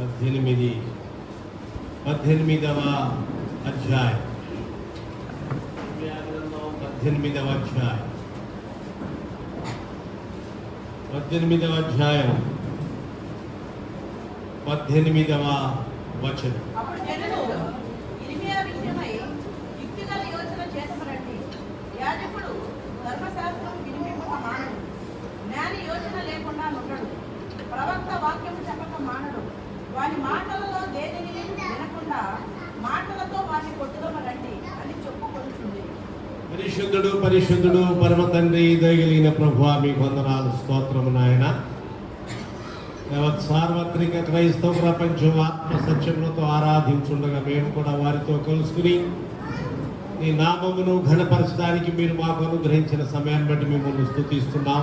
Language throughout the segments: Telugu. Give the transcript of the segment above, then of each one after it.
18వ అధ్యాయం 18వ అధ్యాయం 18వ వచనం. యాజకుడు ధర్మశాస్త్రం వినిపింపక మానడు, జ్ఞాని యోచన లేకుండా ఉండడు, ప్రవక్త వాక్యము చెప్పక మానడు. వాని మాటలలో దేనిని వినకుండా మాటలతో వారిని కొట్టుదమరండి అని చెప్పుకొంటుంది. పరిశుద్ధుడు పరిశుద్ధుడు పరమ తండ్రి దయగలిగిన ప్రభువా, మీకు వందనాలు, స్తోత్రము నాయన. సార్వత్రిక క్రైస్తవ ప్రపంచం ఆత్మ సత్యములతో ఆరాధించుండగా మేము కూడా వారితో కలుసుకుని నీ నామమును ఘనపరచడానికి మీరు మాకు అనుగ్రహించిన సమయాన్ని బట్టి మిమ్మల్ని స్తుతిస్తున్నాం.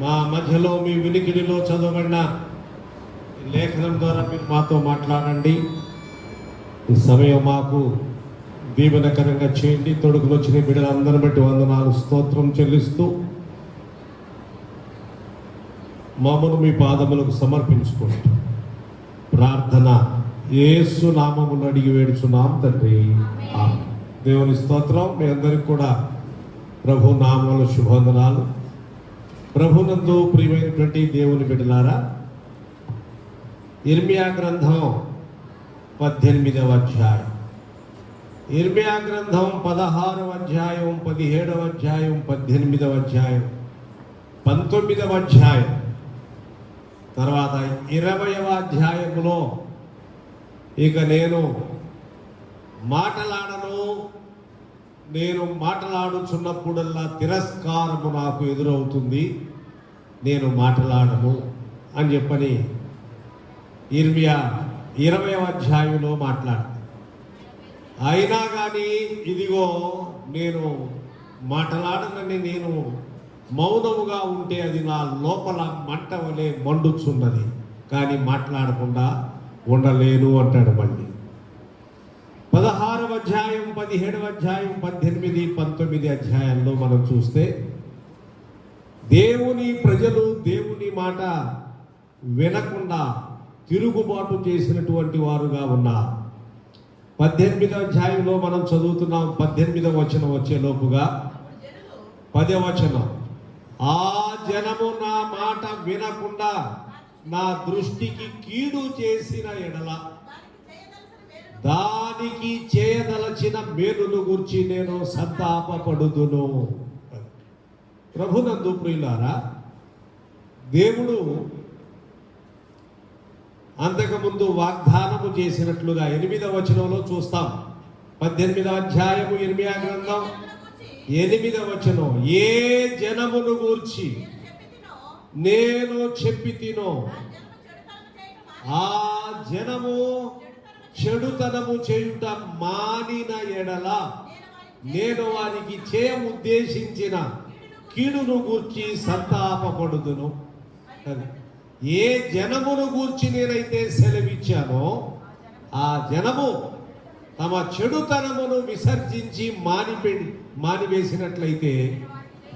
మా మధ్యలో మీ వినికిడిలో చదవబడిన లేఖనం ద్వారా మీరు మాతో మాట్లాడండి. ఈ సమయం మాకు దీవెనకరంగా చేయండి. తొడుగులు వచ్చిన బిడ్డలందరిని బట్టి వందనాలు, స్తోత్రం చెల్లిస్తూ మమ్మను మీ పాదములకు సమర్పించుకుంటూ ప్రార్థన యేసు నామమును అడిగి వేడుచున్నాం తండ్రి. దేవుని స్తోత్రం. మీ అందరికి కూడా ప్రభు నామముల శుభవందనాలు. ప్రభునందు ప్రియమైనటువంటి దేవుని బిడ్డలారా, ఇర్మియా గ్రంథం 18వ అధ్యాయం, ఇర్మియా గ్రంథం 16వ అధ్యాయం, 17వ అధ్యాయం, 18వ అధ్యాయం, 19వ అధ్యాయం, తర్వాత 20వ అధ్యాయంలో ఇక నేను మాట్లాడుచున్నప్పుడల్లా తిరస్కారము నాకు ఎదురవుతుంది, నేను మాట్లాడను అని చెప్పని ఇర్మియా 20వ అధ్యాయంలో మాట్లాడు. అయినా కానీ ఇదిగో నేను మాట్లాడనని నేను మౌనముగా ఉంటే అది నా లోపల మంట వలె మండుచున్నది, కానీ మాట్లాడకుండా ఉండలేను అంటాడు. మళ్ళీ 16వ అధ్యాయం, 17వ అధ్యాయం, 18, 19 అధ్యాయంలో మనం చూస్తే దేవుని ప్రజలు దేవుని మాట వినకుండా తిరుగుబాటు చేసినటువంటి వారుగా ఉన్నారు. 18వ అధ్యాయంలో మనం చదువుతున్నాం. 18వ వచనం వచ్చేలోపుగా 10వ వచనం, ఆ జనము నా మాట వినకుండా నా దృష్టికి కీడు చేసిన ఎడల దానికి చేయదలచిన మేలును గురించి నేను సంతాపపడుదును. ప్రభునందు ప్రియులారా, దేవుడు అంతకుముందు వాగ్దానము చేసినట్లుగా 8వ వచనంలో చూస్తాం. 18వ అధ్యాయము ఇర్మియా గ్రంథం 8వ వచనం, ఏ జనమును గూర్చి నేను చెప్పితినో ఆ జనము చెడుతనము చేయుట మానిన ఎడల నేను వారికి ఉద్దేశించిన కీడును గూర్చి సంతాపపడుదును. ఏ జనమును గూర్చి నేనైతే సెలవిచ్చానో ఆ జనము తమ చెడుతనమును విసర్జించి మానివేసినట్లయితే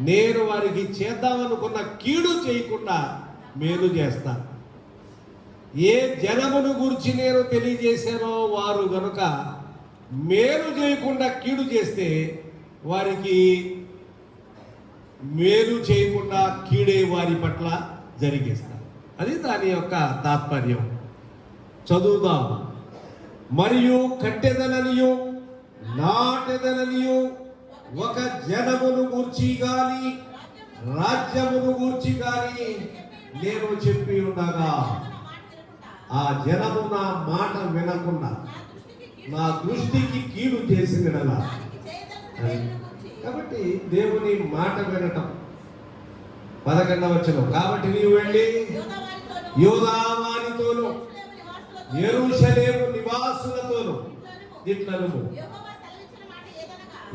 నేను వారికి చేద్దామనుకున్న కీడు చేయకుండా మేలు చేస్తాను. ఏ జనమును గురించి నేను తెలియజేశానో వారు గనుక మేలు చేయకుండా కీడు చేస్తే వారికి మేలు చేయకుండా కీడే వారి పట్ల జరిగేస్తారు. అది దాని యొక్క తాత్పర్యం. చదువుదాం. మరియు కట్టెదననియు నాటెదననియు ఒక జనమును గూర్చి గాని రాజ్యమును గూర్చి గాని నేను చెప్పి ఉండగా ఆ జనము నా మాట వినకుండా నా దృష్టికి కీడు చేసినలా. కాబట్టి దేవుని మాట వినటం. 11వ వచనం, కాబట్టి నీవు వెళ్ళి యూదావారితోను యెరూషలేము నివాసులతోను ఇట్లనుము,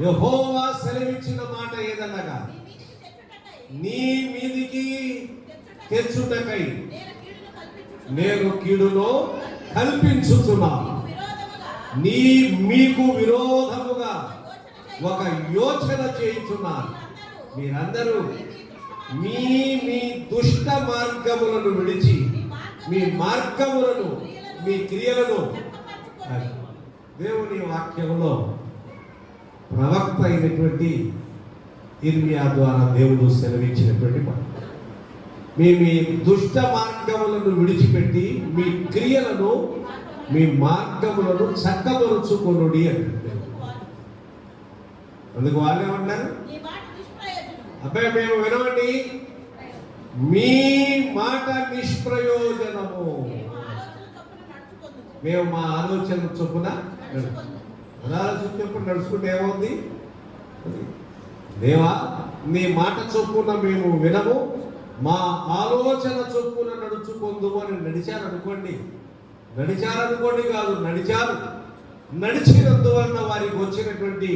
యెహోవా సెలవిచ్చిన మాట ఏదనగా నీ మీదికి తెచ్చుటకై నేను కీడును కల్పించుచున్నాను. మీకు విరోధముగా ఒక యోచన చేయించున్నాను. మీరందరూ మీ దుష్ట మార్గములను విడిచి మీ మార్గములను, మీ క్రియలను. చక్కపరచుకోండి. దేవుని వాక్యంలో ప్రవక్త అయినటువంటి ఇర్మియా ద్వారా దేవుడు సెలవిచ్చినటువంటి మాట. మీ దుష్ట మార్గములను విడిచిపెట్టి మీ క్రియలను, మీ మార్గములను చక్కబరుచుకొనుడి అంటారు. అందుకు వాళ్ళు ఏమన్నారు? నీ మాట నిష్ప్రయోజనము. అబ్బాయి మేము వినవండి, మీ మాట నిష్ప్రయోజనము. మేము మా ఆలోచన చొప్పున నడుచుకుంటే ఏమవుతుంది? దేవా, నీ మాట చొప్పున మేము వినము, మా ఆలోచన చొప్పున నడుచుకుందుము అని నడిచారనుకోండి కాదు, నడిచినందువలన వారికి వచ్చినటువంటి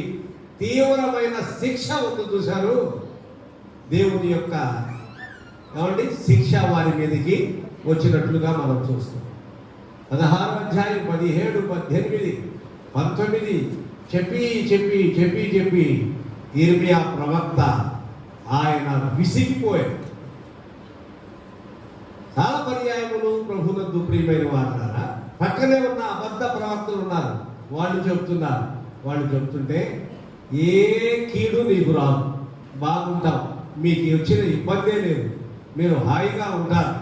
తీవ్రమైన శిక్ష ఉంది చూశారు. దేవుని యొక్క ఏమండి శిక్ష వారి మీదకి వచ్చినట్లుగా మనం చూస్తాం. 16వ అధ్యాయం 17, 18, 19 చెప్పి ఇర్మియా ప్రవక్త ఆయన విసిగిపోయాడు. చాలా పర్యాయములు ప్రభునందు ప్రియమైన వారులారా, పక్కనే ఉన్న అబద్ధ ప్రవక్తలు ఉన్నారు. వాళ్ళు చెప్తుంటే ఏ కీడు నీకు రాదు, బాగుంటాం, మీకు వచ్చిన ఇబ్బందే లేదు, మీరు హాయిగా ఉంటారు,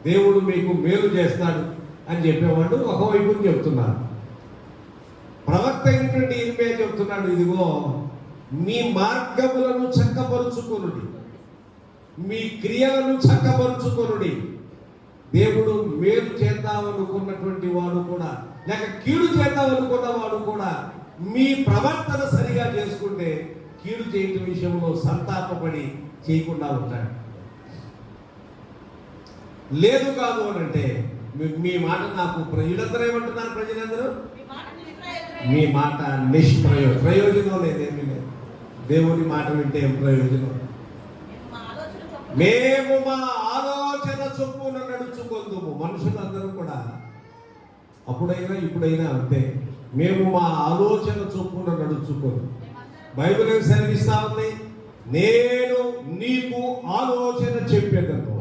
దేవుడు మీకు మేలు చేస్తాడు అని చెప్పేవాడు ఒకవైపు చెప్తున్నారు. ప్రవక్త అయినటువంటి ఇర్మియా చెప్తున్నాడు, ఇదిగో మీ మార్గములను చక్కపరుచుకొనుడి, మీ క్రియలను చక్కపరుచుకొనుడి. దేవుడు మేలు చేద్దామనుకున్నటువంటి వాడు కూడా, లేక కీడు చేద్దామనుకున్న వాడు కూడా మీ ప్రవర్తన సరిగా చేసుకుంటే కీడు చేయటం విషయంలో సంతాపపడి చేయకుండా ఉంటాడు. లేదు కాదు అని అంటే మీ మాట నాకు వీళ్ళందరూ ఏమంటున్నారు? ప్రజలందరూ మీ మాట ప్రయోజనం లేదేమీ లేదు. దేవుని మాట వింటే ఏం ప్రయోజనం? మేము మా ఆలోచన చొప్పున నడుచుకుందుము. మనుషులందరూ కూడా అప్పుడైనా ఇప్పుడైనా అంతే, మేము మా ఆలోచన చొప్పున నడుచుకోదు. బైబిల్ ఏం సెలవిస్తా ఉంది? నేను నీకు ఆలోచన చెప్పేదను,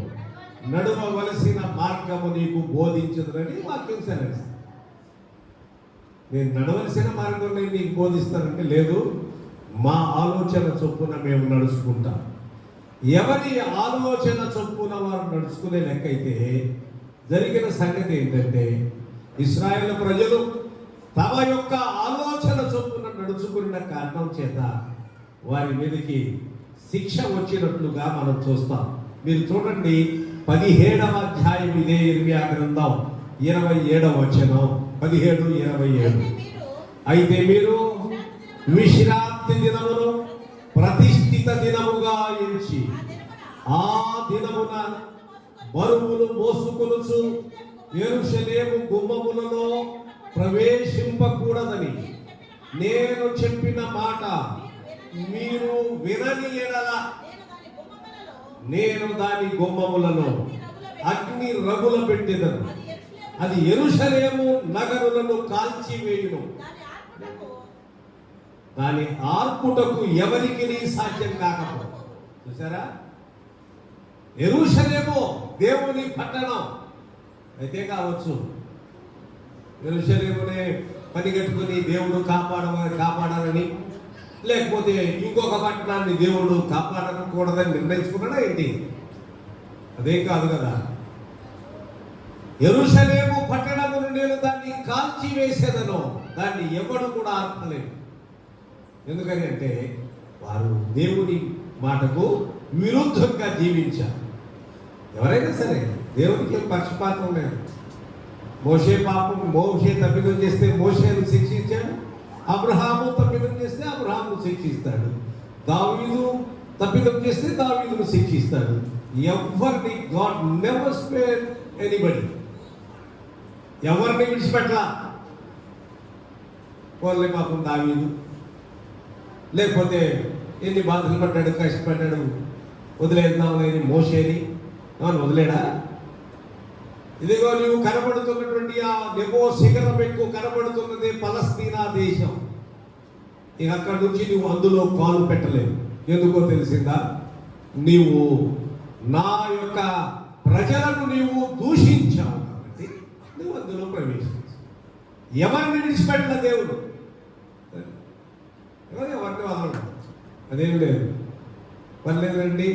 నడవవలసిన మార్గము నీకు బోధించదునని వాక్యం సెలవిస్తా. నేను నడవలసిన మార్గం నేను నీకు బోధిస్తానంటే లేదు, మా ఆలోచన చొప్పున మేము నడుచుకుంటాం. ఎవరి ఆలోచన చొప్పున వారు నడుచుకునే లెక్క అయితే జరిగిన సంగతి ఏంటంటే, ఇశ్రాయేలు ప్రజలు తమ యొక్క ఆలోచన చొప్పున నడుచుకున్న కారణం చేత వారి మీదకి శిక్ష వచ్చినట్లుగా మనం చూస్తాం. మీరు చూడండి 17వ అధ్యాయం ఇదే ఇర్మియా గ్రంథం 27వ వచనం, 17, 27. అయితే మీరు విశ్రాంతి దినమును ప్రతిష్ఠిత దినముగా ఎంచి ఆ దినమున బరువులు మోసుకొనుచు యెరూషలేము గుమ్మములలో ప్రవేశింపకూడదని నేను చెప్పిన మాట మీరు వినని ఎడల నేను దాని గుమ్మములలో అగ్ని రగుల పెట్టెదను, అది యెరూషలేము నగరులను కాల్చివేయును, దాని ఆర్పుటకు ఎవరికి సాధ్యం కాకపో. చూసారా? యెరూషలేము దేవుని పట్టణం అయితే కావచ్చు, యెరూషలేమునే పనిగట్టుకుని దేవుడు కాపాడాలని, లేకపోతే ఇంకొక పట్టణాన్ని దేవుడు కాపాడకూడదని నిర్ణయించుకున్నాడా ఏంటి? అదేం కాదు కదా. యెరూషలేము పట్టణమును నేను దాన్ని కాల్చి వేసేదను, దాన్ని ఎవడు కూడా ఆర్పలేదు. ఎందుకని అంటే వారు దేవుని మాటకు విరుద్ధంగా జీవించారు. ఎవరైనా సరే దేవునికి పక్షపాతం లేదు. మోషే తప్పిదం చేస్తే మోషేను శిక్షించాడు, అబ్రహాము తప్పిదం చేస్తే అబ్రహాము శిక్షిస్తాడు, దావీదు తప్పిదం చేస్తే దావీదును శిక్షిస్తాడు. ఎవరిని గాడ్ నెవర్ స్పేర్ ఎనీబడి, ఎవరిని విడిచిపెట్టలా. పోలే పాపం దావీదు, లేకపోతే ఎన్ని బాధలు పడ్డాడు, కష్టపడ్డాడు, వదిలేద్దాం లేని మోషేని వదిలేడా? ఇదిగో నీవు కనబడుతున్నటువంటి ఆ నెబో శిఖరం ఎక్కువ కనబడుతున్నది పలస్తీనా దేశం. ఇక అక్కడి నుంచి నువ్వు అందులో కాలు పెట్టలేవు. ఎందుకో తెలిసిందా? నీవు నా యొక్క ప్రజలను నీవు దూషించావు కాబట్టి నువ్వు అందులో ప్రవేశించు. ఎవరిని విడిచిపెట్టిన దేవుడు ఎవరిని వదలడు. అదేం లేదు, పర్లేదండి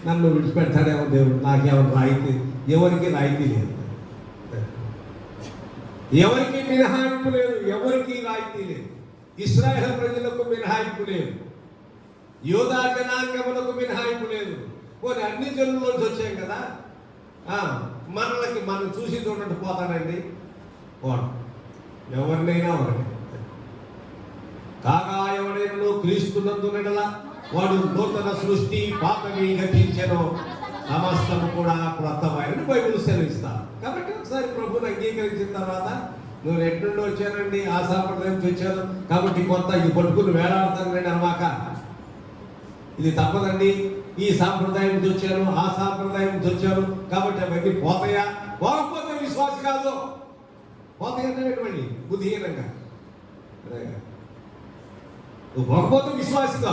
నన్ను విడిచిపెడతాడేమో దేవుడు, నాకేమో రాయితీ, ఎవరికి రాయితీ లేదు, ఎవరికి మినహాయింపు లేదు, ఎవరికి రాయితీ లేదు. ఇశ్రాయేలు ప్రజలకు మినహాయింపు లేదు, యోధా జనాంగములకు మినహాయింపు లేదు. పోనీ అన్ని జనుల్లోంచి వచ్చాం కదా, మనలకి మనం చూసి చూడండి పోతాడండి వాడు, ఎవరినైనా ఒకటి. కాగా ఎవడైనా క్రీస్తునందునెడల వాడు నూతన సృష్టి, పాపమి గతించెను, సమస్తము కూడా క్రొత్తమైనని బైబిల్ సెలవిస్తా. కాబట్టి ఒకసారి ప్రభువుని అంగీకరించిన తర్వాత నువ్వు ఎట్నుండి వచ్చానండి, ఆ సాంప్రదాయం నుంచి వచ్చాను కాబట్టి కొత్త ఇది పట్టుకుని వేలాడుతానండి అన్నమాక, ఇది తప్పదండి, ఈ సాంప్రదాయం నుంచి వచ్చాను, ఆ సాంప్రదాయం నుంచి వచ్చాను కాబట్టి అవన్నీ పోతాయా? పోకపోతే విశ్వాస కాదు, పోతాయన్నటువంటి బుద్ధిహీనంగా. నువ్వు పోకపోతే విశ్వాసిగా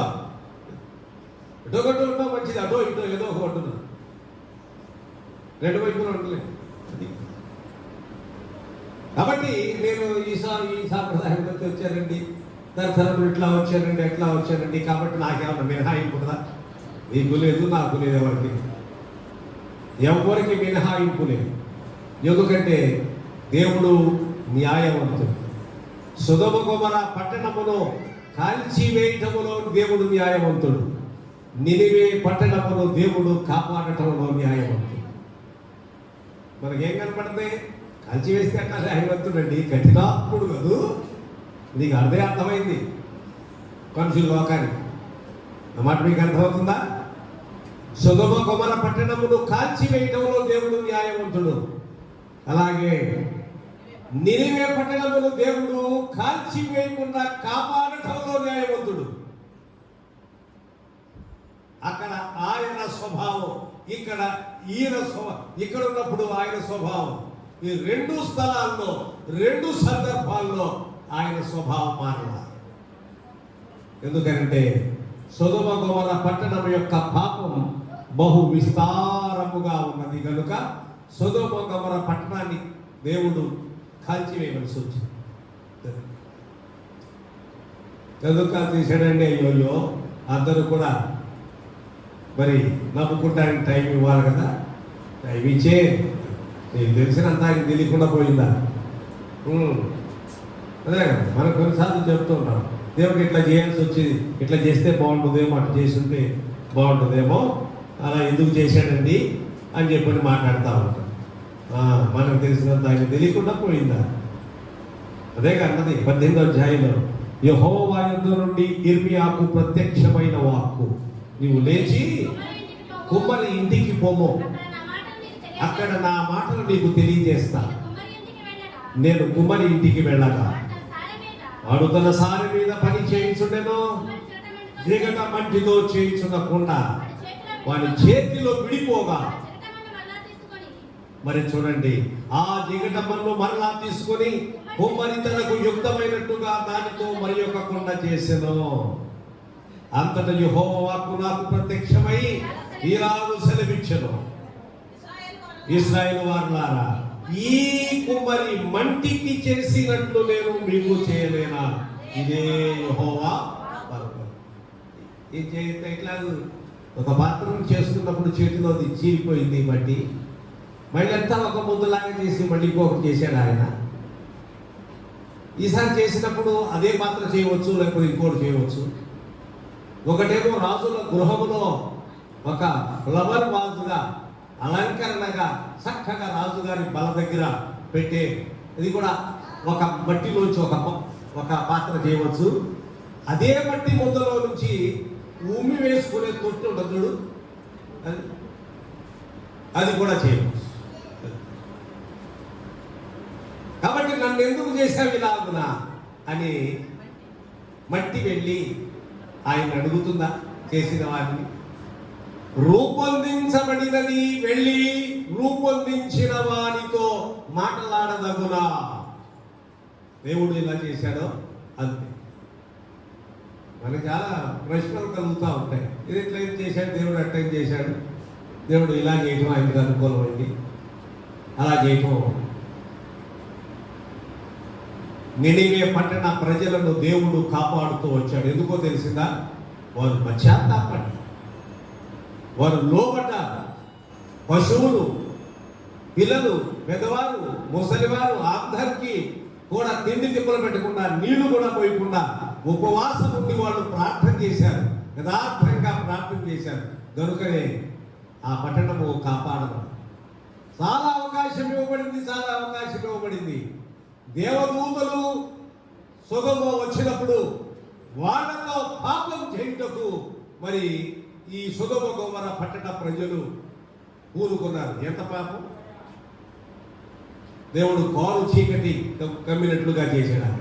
ఇటో గట్టు ఉంటా మంచిది, అటో ఇటో ఏదో ఒక ఉంటున్నా, రెండు వైపులు ఉండలేదు. కాబట్టి నేను ఈ సాంప్రదాయం నుంచి వచ్చానండి, తరతరం ఇట్లా వచ్చానండి, ఎట్లా వచ్చానండి కాబట్టి నాకేమన్నా మినహాయింపు ఉందా? నీకు లేదు, నాకు లేదు, ఎవరికి మినహాయింపు లేదు. ఎందుకంటే దేవుడు న్యాయవంతుడు. సొదొమ గొమొర్ర పట్టణమును కాల్చివేయటములో దేవుడు న్యాయవంతుడు, నినివే పట్టణమును దేవుడు కాపాడటంలో న్యాయవంతుడు. మనకేం కనపడతాయి? కాల్చివేస్తే అట్లా న్యాయవంతుడండి, కఠినాత్ముడు కాదు. నీకు అదే అర్థమైంది మనుషుల లోకానికి. ఆ మాట మీకు అర్థమవుతుందా? సొదొమ గొమొర్ర పట్టణమును కాల్చివేయటంలో దేవుడు న్యాయవంతుడు, అలాగే నినివే పట్టణమును దేవుడు కాల్చివేయకుండా కాపాడటంలో న్యాయవంతుడు. అక్కడ ఆయన స్వభావం, ఇక్కడ ఈయన స్వభావం, ఇక్కడ ఉన్నప్పుడు ఆయన స్వభావం. ఈ రెండు స్థలాల్లో, రెండు సందర్భాల్లో ఆయన స్వభావం మారల. ఎందుకంటే సొదొమ గొమొర్ర పట్టణం యొక్క పాపం బహు విస్తారముగా ఉన్నది కనుక సొదొమ గొమొర్ర పట్టణాన్ని దేవుడు కాల్చివేయవలసి వచ్చింది. ఎందుకు తీసాడండి? అయ్యోయ్యో, అందరూ కూడా మరి నమ్ముకుంటానికి టైం ఇవ్వాలి కదా, టైం ఇచ్చే నీకు తెలిసినంత ఆయన తెలియకుండా పోయిందా? అదే కదా మనం కొన్నిసార్లు చెప్తూ ఉంటాం, దేవుడికి ఇట్లా చేయాల్సి వచ్చింది, ఇట్లా చేస్తే బాగుంటుందేమో, అట్లా చేస్తుంటే బాగుంటుందేమో, అలా ఎందుకు చేశాడండి అని చెప్పని మాట్లాడుతూ ఉంటాం. మనకు తెలిసినంత ఆయన తెలియకుండా పోయిందా? అదే అన్నది 18వ అధ్యాయంలో, యెహోవా యొద్ద నుండి యిర్మీయాకు ప్రత్యక్షమైన వాక్కు, నీవు లేచి కుమ్మరి ఇంటికి పోము, అక్కడ నా మాటలు నీకు తెలియజేస్తా. నేను కుమ్మరి ఇంటికి వెళ్ళగా వాడు తన సారి మీద పని చేయించుండెను, జిగట మంటితో చేయించునకుండా వాడి చేతిలో విడిపోగా, మరి చూడండి, ఆ జిగట మన్ను మరలా తీసుకొని కుమ్మరి తనకు యుక్తమైనట్టుగా దానితో మరి ఒక కొండ చేసెను. అంతటా యెహోవా వాక్కు నాకు ప్రత్యక్షమై ఇలాగు సెలవిచ్చెను, ఇశ్రాయేలు వారులారా, ఈ కుమ్మరి మంటికి చేసినట్లు నేను మీకు చేయలేనా? ఇదే యెహోవా వాక్కు. ఈ చేత ఇట్లా ఒక పాత్రను చేస్తున్నప్పుడు చేతిలో చీలిపోయింది మట్టి, మళ్ళీ అంతా ఒక ముద్దలాగా చేసి మళ్ళీ ఇంకొకటి చేశాడు ఆయన. ఈసారి చేసినప్పుడు అదే పాత్ర చేయవచ్చు, లేకపోతే ఇంకోటి చేయవచ్చు. ఒకటేమో రాజుల గృహములో ఒక ఫ్లవర్ వాజుగా అలంకరణగా చక్కగా రాజుగారి బల దగ్గర పెట్టే, ఇది కూడా ఒక మట్టిలోంచి ఒక పాత్ర చేయవచ్చు. అదే మట్టి ముద్దలో నుంచి ఉమ్మి వేసుకునే తొట్టు ఉండదు, అది కూడా చేయవచ్చు. కాబట్టి నన్ను ఎందుకు చేశావు ఇలాగునా అని మట్టి వెళ్ళి ఆయన అడుగుతుందా? చేసిన వారిని. రూపొందించబడినది వెళ్ళి రూపొందించిన వారితో మాట్లాడదగునా? దేవుడు ఇలా చేశాడో అంతే. మనకు చాలా ప్రశ్నలు కలుగుతూ ఉంటాయి. ఇది ఎట్లా చేశాడు దేవుడు, అట్లా చేశాడు, దేవుడు ఇలా చేయటం ఆయనకు అనుకూలమైంది, అలా చేయటం. నినివే పట్టణ ప్రజలను దేవుడు కాపాడుతూ వచ్చాడు. ఎందుకో తెలిసిందా? వారు పశ్చాత్తాపడి, వారు లోబడ్డారు. పశువులు, పిల్లలు, పెద్దవారు, ముసలివారు అందరికీ కూడా తిండి తిప్పలు పెట్టకుండా, నీళ్లు కూడా పోయకుండా ఉపవాసం ఉండి వాళ్ళు ప్రార్థన చేశారు, యథార్థంగా ప్రార్థన చేశారు. కనుకనే ఆ పట్టణము కాపాడడం. చాలా అవకాశం ఇవ్వబడింది. దేవదూతలు సొదొమ వచ్చినప్పుడు వాళ్ళతో పాపం చేయుటకు మరి ఈ సొదొమ గొమొర్రా పట్టణ ప్రజలు పూనుకున్నారు. ఎంత పాపం! దేవుడు కారు చీకటి కమ్మినట్లుగా చేశాడు.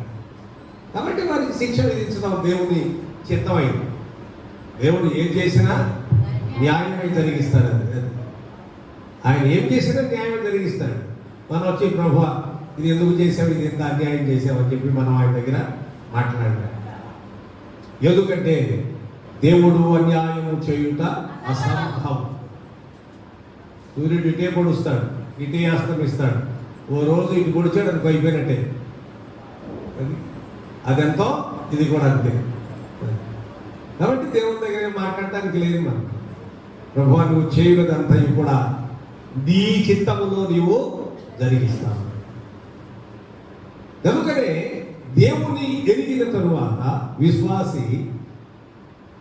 కాబట్టి వారికి శిక్ష విధించడం దేవుని చిత్తమైంది. దేవుడు ఏం చేసినా న్యాయమై జరిగిస్తాడు. ఆయన ఏం చేసినా న్యాయం జరిగిస్తాడు. మనం వచ్చి ప్రభువా ఇది ఎందుకు చేసావు, ఇది ఎంత అన్యాయం చేసావు అని చెప్పి మనం ఆయన దగ్గర మాట్లాడాలి. ఎందుకంటే దేవుడు అన్యాయము చేయుట అసంభవం. సూర్యుడు ఇటే పొడుస్తాడు, ఇటే అస్తమిస్తాడు. ఓ రోజు ఇటు పొడిచాడు అనుకో, అయిపోయినట్టే. అదెంతో ఇది కూడా అంతే. కాబట్టి దేవుని దగ్గర మాట్లాడటానికి లేదు. మనం ప్రభువా నువ్వు చేయలేదంతా కూడా నీ చిత్తములో నీవు జరిగిస్తావు. కనుకనే దేవుని ఎరిగిన తరువాత విశ్వాసి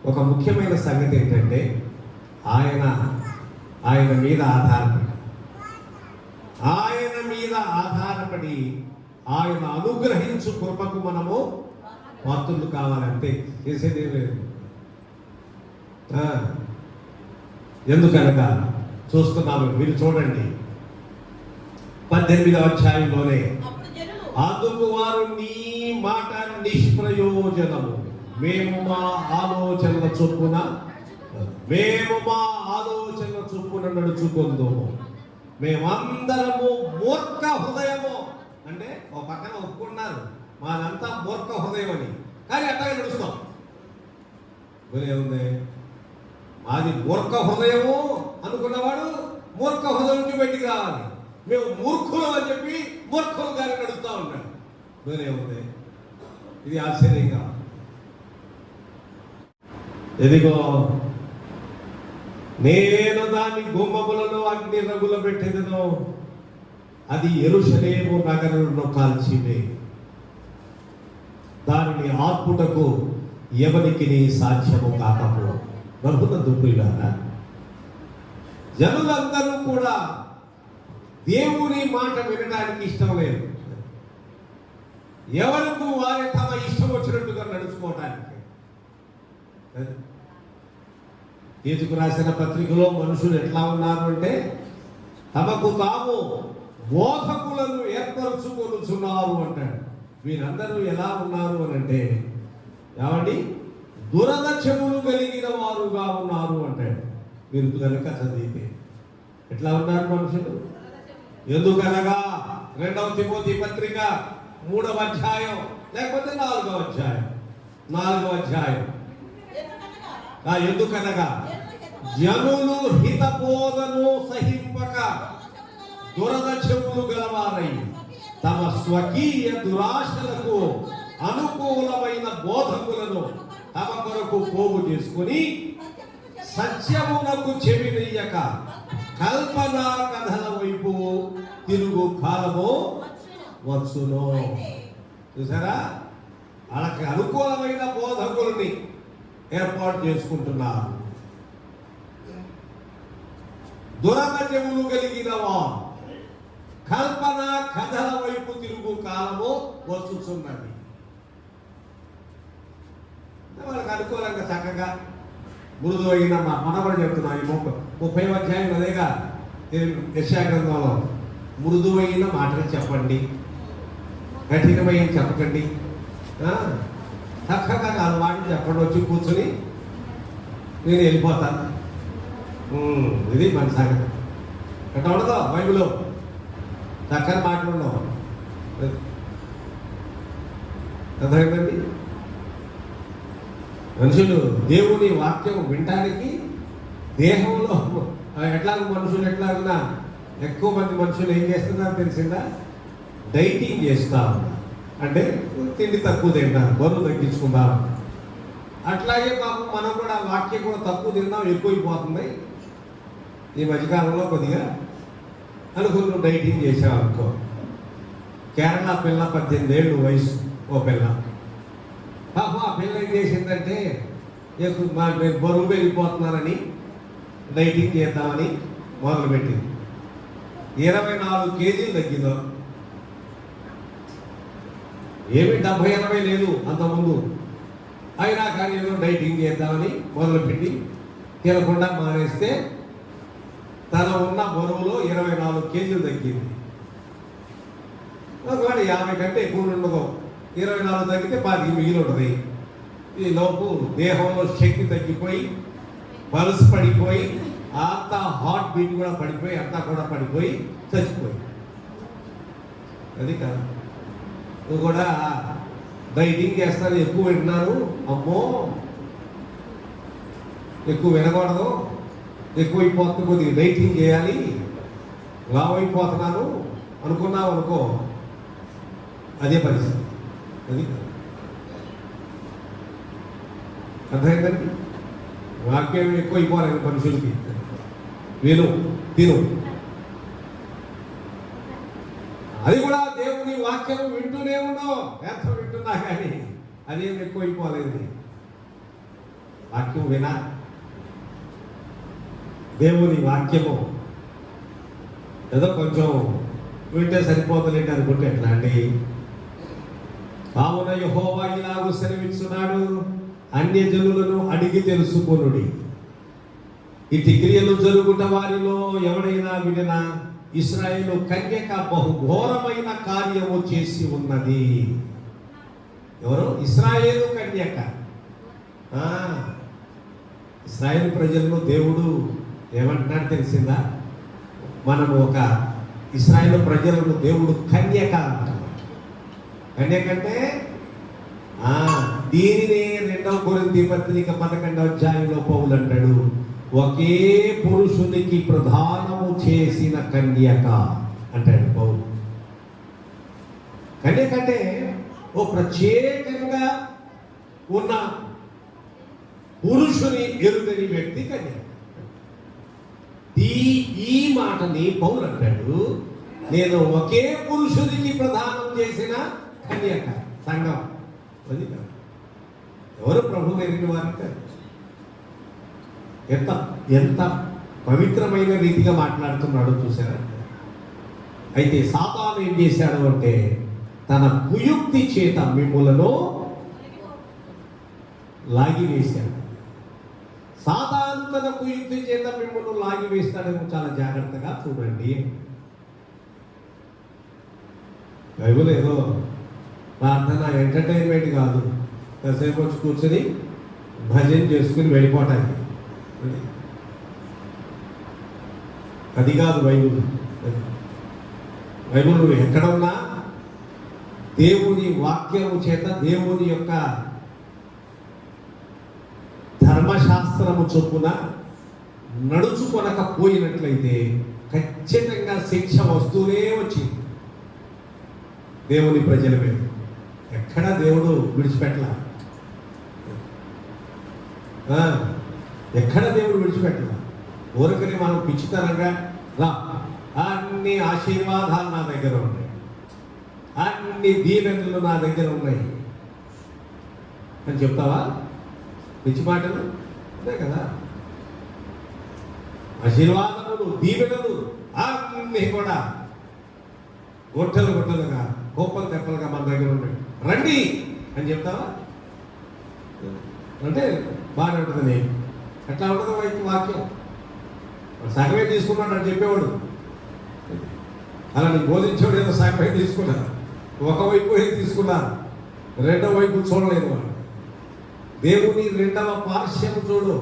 ఒక ముఖ్యమైన సంగతి ఏంటంటే ఆయన మీద ఆధారపడి ఆయన అనుగ్రహించు కృపకు మనము పాత్రులు కావాలంటే చేసేదే లేదు. ఎందుకనగా చూస్తున్నాము, మీరు చూడండి 18వ అధ్యాయంలోనే, అందుకు వారు నీ మాట నిష్ప్రయోజనము, మేము మా ఆలోచనల చొప్పున నడుచుకుందాము, మేమందరము మూర్ఖ హృదయము. అంటే ఒక పక్కన ఒప్పుకున్నారు మాదంతా మూర్ఖ హృదయం అని, కానీ అట్లాగే నడుస్తాం. ఉంది మాది మూర్ఖ హృదయము అనుకున్నవాడు మూర్ఖ హృదయం నుంచి బయటికి రావాలి. మేము మూర్ఖులు అని చెప్పి మూర్ఖులు గారి నడుస్తూ ఉన్నాడు. ఉంది ఇది ఆశ్చర్యంగా. ఎదిగో నేను దాని గుమ్మములను అగ్ని రగుల పెట్టెదను, అది యెరూషలేము నగరులను కాల్చివే, దానిని ఆర్పుటకు ఎవరికి సాధ్యము కాకపో. ప్రభుత్వ దుఃఖులారా, జనులందరూ కూడా దేవుని మాట వినడానికి ఇష్టం లేదు. ఎవరికి వారి తమ ఇష్టం వచ్చినట్టుగా నడుచుకోవటానికి. తీతుకు రాసిన పత్రికలో మనుషులు ఎట్లా ఉన్నారు అంటే, తమకు తాము బోధకులను ఏర్పరచుకొనుచున్నారు అంటాడు. వీరందరూ ఎలా ఉన్నారు అని అంటే, ఏమండి, దురదర్శములు కలిగిన వారుగా ఉన్నారు అంటాడు. మీరు కనుక చదివితే ఎట్లా ఉన్నారు మనుషులు? ఎందుకనగా 2వ తిమోతి పత్రిక 3వ అధ్యాయం లేకపోతే 4వ అధ్యాయం. ఎందుకనగా జనులు హితబోధను సహింపక దురదర్శములు గలవారై తమ స్వకీయ దురాశలకు అనుకూలమైన బోధకులను తమ కొరకు పోగు చేసుకుని సత్యమునకు చెవినీయక కల్పనా కథల వైపు తిరుగు కాలము వచ్చును. చూసారా, వాళ్ళకి అనుకూలమైన బోధకుల్ని ఏర్పాటు చేసుకుంటున్నారు. దురదర్శములు కలిగిన వారు కల్పన కథల వైపు తిరుగు కాలము వచ్చుచున్నది. వాళ్ళకి అనుకూలంగా చక్కగా మృదువైన మనబడి చెప్తున్నా. ఈ 30వ అధ్యాయం అదేగా యెషయా గ్రంథంలో, మృదువైన మాటలు చెప్పండి, కఠినమైన చెప్పకండి, చక్కగా కాదు మాటలు చెప్పండి, వచ్చి కూర్చొని నేను వెళ్ళిపోతాను. ఇది మన సంగతి. ఎట్లా ఉండదో బైబిల్లో చక్కని మాటలు ఉండవు. అర్థమైందండి? మనుషులు దేవుని వాక్యం వినటానికి దేహంలో ఎట్లాగ మనుషులు ఎట్లాగున్నా ఎక్కువ మంది మనుషులు ఏం చేస్తున్నారు తెలిసిందా? డైటింగ్ చేస్తా ఉన్నారు. అంటే తిండి తక్కువ తింటారు, బరువు తగ్గించుకుందాం. అట్లాగే పాపం మనం కూడా వాక్యం కూడా తక్కువ తిందాం, ఎక్కువైపోతుంది. ఈ మధ్యకాలంలో కొద్దిగా అనుకున్న డైటింగ్ చేసాం అనుకో. కేరళ పిల్ల 18 ఏళ్ళు వయసు, ఓ పిల్ల. పాపం ఆ పిల్ల ఏం చేసిందంటే నేను బరువు పెరిగిపోతున్నానని డైటింగ్ చేద్దామని మొదలుపెట్టింది. 24 కేజీలు తగ్గిందో. ఏమి 70-80 లేదు అంతకుముందు. అయినా కానీ ఏదో డైటింగ్ చేద్దామని మొదలుపెట్టి తినకుండా మానేస్తే తన ఉన్న బరువులో 24 కేజీలు తగ్గింది. ఒకవేళ 50 కంటే ఎక్కువ ఉండదు. 24 తగ్గితే 10 మిగిలి ఉంటుంది. ఈ లోపు దేహంలో శక్తి తగ్గిపోయి, పల్స్ పడిపోయి, అంతా హార్ట్ బీట్ కూడా పడిపోయి, అంతా కూడా పడిపోయి చచ్చిపోయి. అది కాదు. నువ్వు కూడా డైటింగ్ చేస్తాను, ఎక్కువ వింటున్నాను, అమ్మో ఎక్కువ వినకూడదు, ఎక్కువైపోతుంది, కొద్దిగా డైటింగ్ చేయాలి, లావ్ అయిపోతున్నాను అనుకున్నావు అనుకో, అదే పరిస్థితి. అది అర్థమైందండి. వాక్యం ఎక్కువైపోలేదు మనుషులకి. విను, తిను. అది కూడా దేవుని వాక్యం వింటూనే ఉండవు. ఎంత వింటున్నా కానీ అదేం ఎక్కువైపోలేదు. వాక్యం వినా, దేవుని వాక్యము ఏదో కొంచెం వింటే సరిపోతుందంటే అనుకుంటే ఎట్లా అండి? కావున యెహోవా ఇలాగు సెలవిస్తున్నాడు, అన్యజనులను అడిగి తెలుసుకొనుడి. ఇటు క్రియలు జరుగుట వారిలో ఎవడైనా వినినా ఇశ్రాయేలు కన్యక బహు ఘోరమైన కార్యము చేసి ఉన్నది. ఎవరు? ఇశ్రాయేలు కన్యక. ఇశ్రాయేలు ప్రజలను దేవుడు ఏమంటున్నాడు తెలిసిందా? మనము ఒక ఇశ్రాయేలు ప్రజలను దేవుడు కన్యక అంటాడు. కన్యక అంటే దీనిని 2వ కొరింథీ పత్రిక 11వ అధ్యాయంలో పౌలు అంటాడు, ఒకే పురుషునికి ప్రధానము చేసిన కన్యక అంటాడు పౌలు. కన్యక అంటే ఓ ప్రత్యేకంగా ఉన్న పురుషుని ఎరుగని వ్యక్తి కన్యక. ఈ మాటని పౌలు అంటాడు, నేను ఒకే పురుషునికి ప్రధానం చేసిన కన్యక. సంఘం అది కాదు. ఎవరు? ప్రభు ఎరిగిన వారు. ఎంత ఎంత పవిత్రమైన రీతిగా మాట్లాడుతున్నాడో చూసారా? అయితే సాతాను ఏం చేశాడు అంటే తన కుయుక్తి చేత మిమ్ములను లాగివేశాడు. సాతాను తన కుయుక్తి చేత మిమ్మల్ని లాగివేస్తాడేమో, చాలా జాగ్రత్తగా చూడండి. బైబిల్ ఏదో ప్రార్థన ఎంటర్టైన్మెంట్ కాదు, కాసేపు వచ్చి కూర్చొని భజన చేసుకుని వెళ్ళిపోవటానికి. అది కాదు బైబిల్. బైబిల్ నువ్వు ఎక్కడ ఉన్నా దేవుని వాక్యము చేత, దేవుని యొక్క ధర్మశాస్త్రము చొప్పున నడుచుకొనకపోయినట్లయితే ఖచ్చితంగా శిక్ష వస్తూనే వచ్చింది దేవుని ప్రజల మీద. ఎక్కడ దేవుడు విడిచిపెట్టలా. ఎక్కడ దేవుడు విడిచిపెట్టలా. ఊరికని మనం పిచ్చితనంగా రా, అన్ని ఆశీర్వాదాలు నా దగ్గర ఉన్నాయి, అన్ని దీవెనలు నా దగ్గర ఉన్నాయి అని చెప్తావా? పిచ్చి మాటలు అంతే కదా. ఆశీర్వాదములు, దీవెనలు అన్నీ కూడా గుట్టలుగా, కోపం తెప్పలుగా మన దగ్గర ఉన్నాయి, రండి అని చెప్తావా? అంటే బాగానే ఉంటుంది. ఎట్లా ఉంటుంది వాక్యం? సగమే తీసుకున్నాడు అని చెప్పేవాడు. అలా నీ బోధించేవాడు ఏదో సగమే తీసుకున్నారు, ఒకవైపు తీసుకున్నారు, రెండో వైపు చూడలేదు వాళ్ళు. దేవుని 2వ పార్శ్వము చూడు.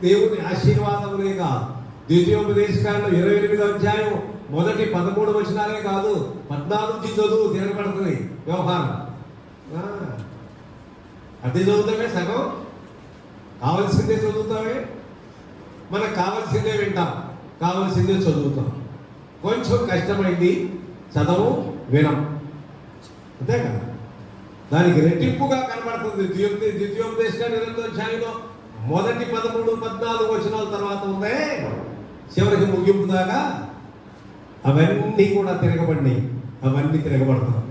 దేవుని ఆశీర్వాదములే కాదు. ద్వితీయోపదేశకాండం 28వ అధ్యాయం మొదటి 13 వచనాలే కాదు, 14 నుంచి చదువు, తిరగబడుతుంది వ్యవహారం. అది చదువుతామే, సగం కావలసిందే చదువుతామే, మనకు కావాల్సిందే వింటాం. కావలసిందే చదువుతాం. కొంచెం కష్టమైంది చదవు వినం, అంతే కదా. దానికి రెట్టింపుగా కనబడుతుంది. ద్వితీయోపదేశ అధ్యాయంలో మొదటి 13-14 వచనాల తర్వాత ఉందే చివరికి ముగింపు దాకా అవన్నీ కూడా తిరగబడినాయి. అవన్నీ తిరగబడుతున్నాయి.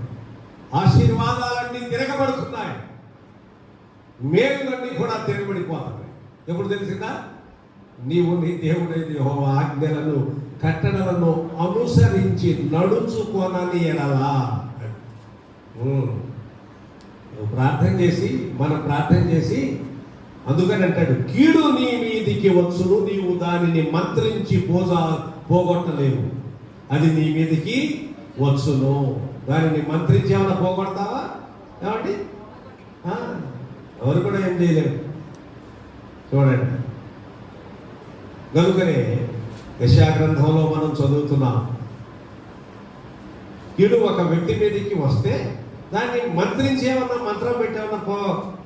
ఆశీర్వాదాలన్నీ తిరగబడుతున్నాయి. మేలులన్నీ కూడా తిరగబడిపోతున్నాయి. ఎప్పుడు తెలిసిందా? నీవు నీ దేవుడైన యెహోవా ఆజ్ఞలను కట్టడలను అనుసరించి నడుచుకోనని ఎడలా. మనం ప్రార్థన చేసి అందుకని అంటాడు, కీడు నీ మీదికి వచ్చును, నీవు దానిని మంత్రించి పోగొట్టలేవు. అది నీ మీదికి వచ్చును, దానిని మంత్రించి ఏమైనా పోగొడతావా? ఏమండి, ఎవరు కూడా ఏం చేయలేరు. చూడండి, కనుకనే యెషయా గ్రంథంలో మనం చదువుతున్నాం, కీడు ఒక వ్యక్తి మీదకి వస్తే దాన్ని మంత్రించి ఏమన్నా మంత్రం పెట్టేమన్నా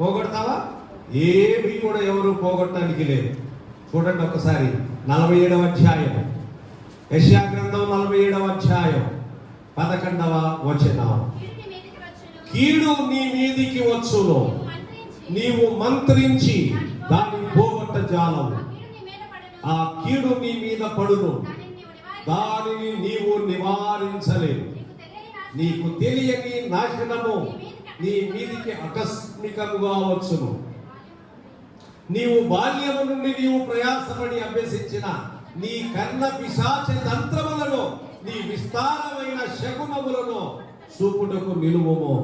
పోగొడతావా? ఏమీ కూడా ఎవరు పోగొట్టడానికి లేదు. చూడండి ఒకసారి 47వ అధ్యాయం, యెషయా గ్రంథం 47వ అధ్యాయం 11వ వచనం. కీడు నీ మీదికి వచ్చును, నీవు మంత్రించి దాన్ని పోగొట్టజాలవు. ఆ కీడు నీ మీద పడును, దానిని నీవు నివారించలేవు. నీకు తెలియని నాశనము నీ మీదికి ఆకస్మికంగా వచ్చును. నీవు బాల్యము నుండి నీవు ప్రయాసపడి అభ్యసించిన నీ కర్ణ పిశాచ తంత్రములను, నీ విస్తారమైన శకునములను చూపుటకు నిలువుము.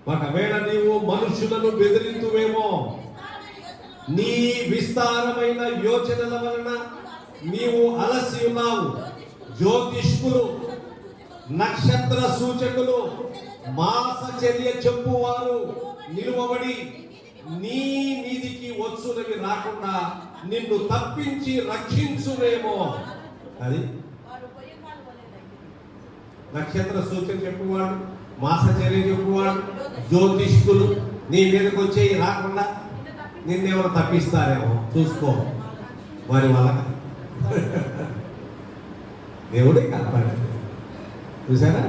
ఒకవేళ నీవు మనుషులను బెదిరింతువేమో, నీ విస్తారమైన యోచనల వలన నీవు అలసి ఉన్నావు. జ్యోతిష్కులు, నక్షత్ర సూచకులు, మాసచర్య చెప్పువారు నిలువబడి నీ మీదికి వచ్చునవి రాకుండా నిన్ను తప్పించి రక్షించునేమో. అది నక్షత్ర సూచన చెప్పువాడు, మాసచర్య చెప్పువాడు, జ్యోతిష్కులు నీ మీదకి వచ్చేవి రాకుండా నిన్నేమో తప్పిస్తారేమో చూసుకో. వారి వల్ల దేవుడే కాపాడాడు. చూసారా,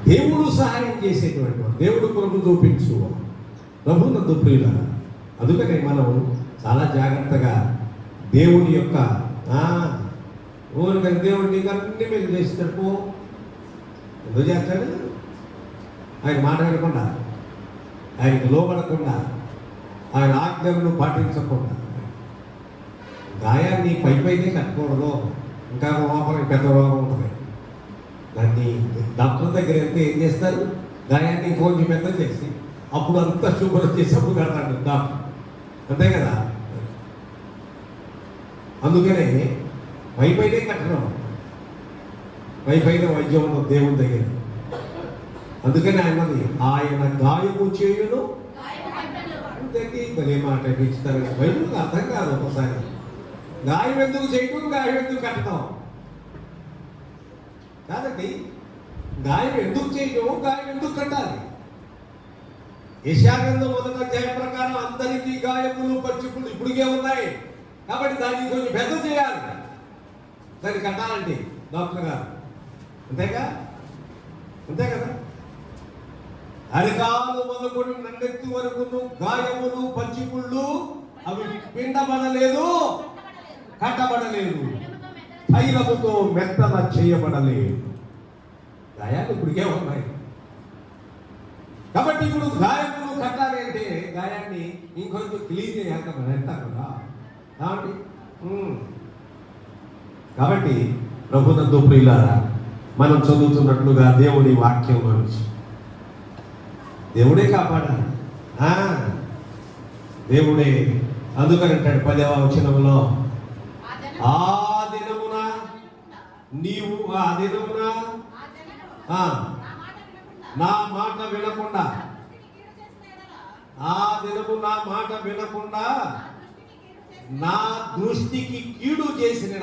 దేవుడు సహాయం చేసేటువంటి వాడు, దేవుడు కృప చూపించు ప్రభునందు ప్రియులారా. అందుకనే మనం చాలా జాగ్రత్తగా దేవుని యొక్క ఊరికని దేవుడు నీకు అన్ని మీరు చేస్తాడు. పో, ఎందుకు చేస్తాడు? ఆయన మాట్లాడకుండా, ఆయనకు లోపడకుండా, ఆయన ఆజ్ఞలను పాటించకుండా. గాయాన్ని పైపైనే కట్టుకోవడంలో ఇంకా లోపలికి పెద్ద రోగం ఉంటుంది. దాన్ని డాక్టర్ దగ్గర వెళ్తే ఏం చేస్తారు? గాయాన్ని కొంచెం పెద్ద చేసి అప్పుడు అంతా శుభ్రం చేసి అప్పుడు కడతాడు డాక్టర్, అంతే కదా. అందుకనే పైపైనే కట్టడం, పైపైన వైద్యం ఉండదు దేవుని దగ్గర. అందుకని ఆయన గాయము చేయును ఏ మాట ఇస్తారు. బైబిల్ అర్థం కాదు ఒకసారి. గాయం ఎందుకు చేయటం, గాయం ఎందుకు కట్టడం కాదండి. గాయం ఎందుకు చేయటం, గాయం ఎందుకు కట్టాలి? యెషయా గ్రంథం 1వ అధ్యాయం ప్రకారం అందరికీ గాయములు పచ్చిపులు ఇప్పటికే ఉన్నాయి. కాబట్టి దాన్ని కొంచెం పెద్ద చేయాలి, దాన్ని కట్టాలంటే డాక్టర్ గారు, అంతేగా, అంతే కదా. అరికాలు మొదలుకొని నన్నెత్తి వరకు గాయములు పచ్చిపుళ్ళు అవి పిండబడలేదు, కట్టబడలేదు, తైలముతో మెత్తన చేయబడలేదు. గాయాలు ఇప్పటికే ఉన్నాయి. కాబట్టి ఇప్పుడు గాయములు కట్టాలి అంటే గాయాన్ని ఇంకొంచెం క్లీన్ చేయాలి కదా. కాబట్టి ప్రభునందు ప్రియులారా, మనం చదువుతున్నట్లుగా దేవుడి వాక్యం గురించి దేవుడే కాపాడాలి. దేవుడే. అందుకని అంటాడు 10వ వచనంలో, ఆ దినమున నీవు నా మాట వినకుండా, ఆ దినము నా మాట వినకుండా నా దృష్టికి కీడు చేసిన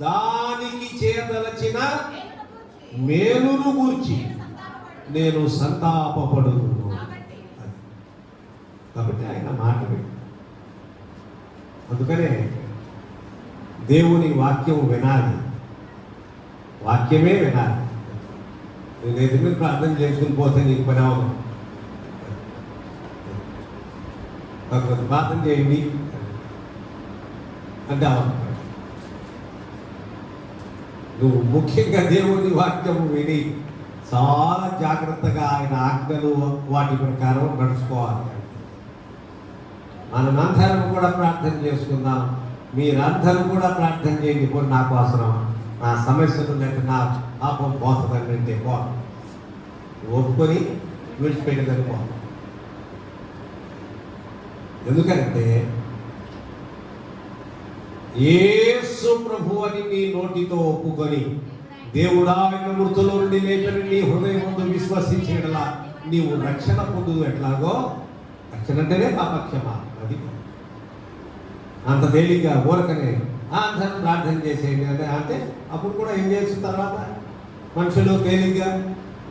దానికి చేయదలచిన మేలును గూర్చి నేను సంతాపపడును. కాబట్టి ఆయన మాట విను. అందుకనే దేవుని వాక్యం వినాలి, వాక్యమే వినాలి. నేను ఎదురు ప్రార్థన చేసుకుని పోతే నీకు పని అవ్వదు. కొంత ప్రార్థన చేయండి అంటే అవ్వదు. నువ్వు ముఖ్యంగా దేవుని వాక్యము విని చాలా జాగ్రత్తగా ఆయన ఆజ్ఞలు వాటి ప్రకారం నడుచుకోవాలి. మనమందరం కూడా ప్రార్థన చేసుకుందాం. మీరందరూ కూడా ప్రార్థన చేయండి. ఇప్పుడు నాకు అవసరం, నా సమస్యలు లేక నా పాపం పోతుందని అంటే ఒప్పుకొని విడిచిపెట్టేదని ఎందుకంటే యేసు ప్రభు అని నీ నోటితో ఒప్పుకొని దేవుడా ఆయన మృతుల నుండి లేపని నీ హృదయం ముందు విశ్వసించేలా నీవు రక్షణ పొందుదు. ఎట్లాగో రక్షణ అంటేనే పాపక్షమ. అది అంత తేలిగ్గా ఊరకనే అందరూ ప్రార్థన చేసేయండి అంటే అప్పుడు కూడా ఏం చేసిన తర్వాత మనుషులు తేలిగ్గా